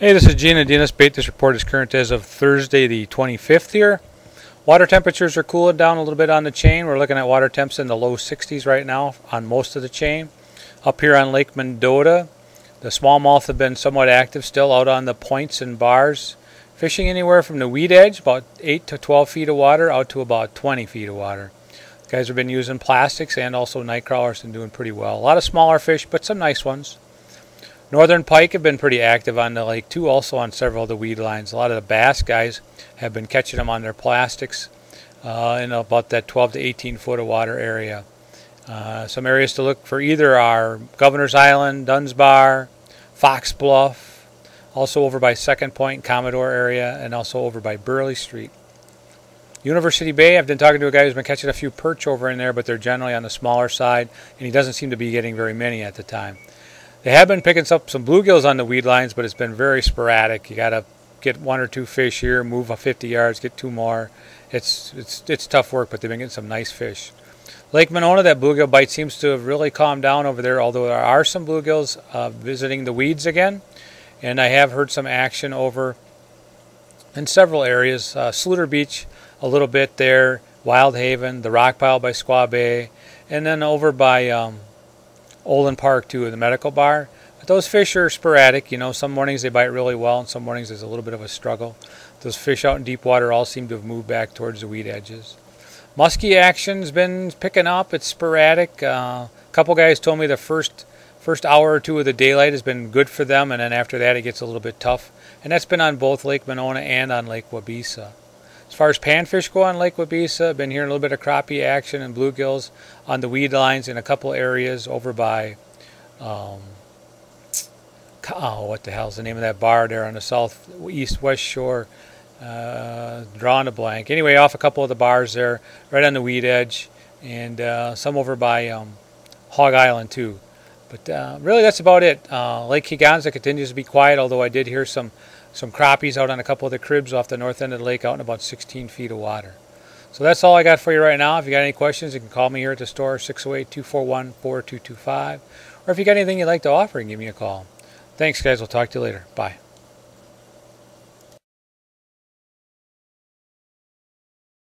Hey, this is Gene at DNS Bait. This report is current as of Thursday the 25th here. Water temperatures are cooling down a little bit on the chain. We're looking at water temps in the low 60s right now on most of the chain. Up here on Lake Mendota, the smallmouth have been somewhat active still out on the points and bars. Fishing anywhere from the weed edge, about 8 to 12 feet of water, out to about 20 feet of water. Guys have been using plastics and also night crawlers and doing pretty well. A lot of smaller fish, but some nice ones. Northern pike have been pretty active on the lake too, also on several of the weed lines. A lot of the bass guys have been catching them on their plastics in about that 12 to 18 foot of water area. Some areas to look for either are Governor's Island, Dunn's Bar, Fox Bluff, also over by Second Point, Commodore area, and also over by Burley Street. University Bay, I've been talking to a guy who's been catching a few perch over in there, but they're generally on the smaller side, and he doesn't seem to be getting very many at the time. They have been picking up some bluegills on the weed lines, but it's been very sporadic. You got to get 1 or 2 fish here, move 50 yards, get 2 more. It's tough work, but they've been getting some nice fish. Lake Monona, that bluegill bite seems to have really calmed down over there, although there are some bluegills visiting the weeds again. And I have heard some action over in several areas. Sluter Beach a little bit there, Wild Haven, the Rock Pile by Squaw Bay, and then over by Olin Park too, the medical bar. But those fish are sporadic. You know, some mornings they bite really well, and some mornings there's a little bit of a struggle. Those fish out in deep water all seem to have moved back towards the weed edges. Muskie action's been picking up. It's sporadic. A couple guys told me the first hour or two of the daylight has been good for them, and then after that it gets a little bit tough. And that's been on both Lake Monona and on Lake Wabeesa. As far as panfish go on Lake Wabeesa, I've been hearing a little bit of crappie action and bluegills on the weed lines in a couple areas over by, what the hell's the name of that bar there on the southeast-west shore? Drawing a blank. Anyway, off a couple of the bars there, right on the weed edge, and some over by Hog Island too. But really that's about it. Lake Kegonsa continues to be quiet, although I did hear some crappies out on a couple of the cribs off the north end of the lake out in about 16 feet of water. So that's all I got for you right now. If you got any questions, you can call me here at the store, 608-241-4225. Or if you got anything you'd like to offer, give me a call. Thanks, guys. We'll talk to you later. Bye.